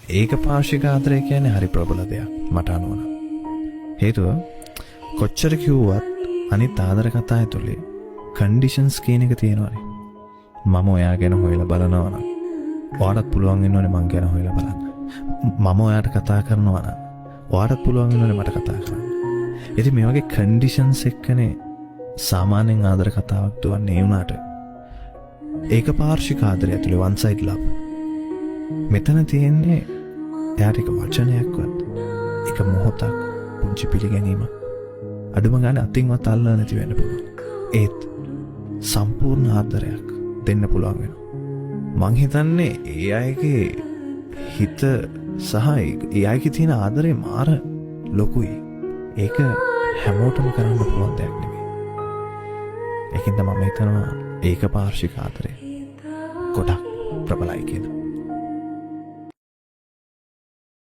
ඒක පාර්ශික ආදරය කියන්නේ හරි ප්‍රබල දෙයක් මට අනුව නම්. හේතුව කොච්චර කිව්වත් අනිත් ආදර කතා ඇතුලේ කන්ඩිෂන්ස් කියන එක තියෙනවානේ. මම ඔයා ගැන හොයලා බලනවා නම් ඔයාලට පුළුවන් වෙනවනේ මං ගැන හොයලා බලන්න. මම ඔයාට කතා කරනවා නම් ඔයාලට පුළුවන් වෙනවනේ මට කතා කරන්න. ඉතින් මේ වගේ කන්ඩිෂන්ස් එක්කනේ සාමාන්‍යයෙන් ආදර කතාවක් දුවන්නේ වුණාට ඒක පාර්ශික ආදරය ඇතුලේ one side love. මෙතන තියෙන්නේ එයාට එක වචනයක්වත් එක මොහොතක් පුංචි පිළිගැනීමක් අඩුම ගානේ අතින්වත් අල්ලන්න නැති වෙන්න පුළුවන්. ඒත් සම්පූර්ණ ආදරයක් දෙන්න පුළුවන් වෙනවා. මං හිතන්නේ ඒ අයගේ හිත සහ ඒ අයගේ තියෙන ආදරේ මාර ලොකුයි. ඒක හැමෝටම කරන්න පුළුවන් දෙයක් නෙමෙයි. ඒකින්ද මම හිතනවා ඒක පාර්ශික ආදරය ගොඩක් ප්‍රබලයි කියලා.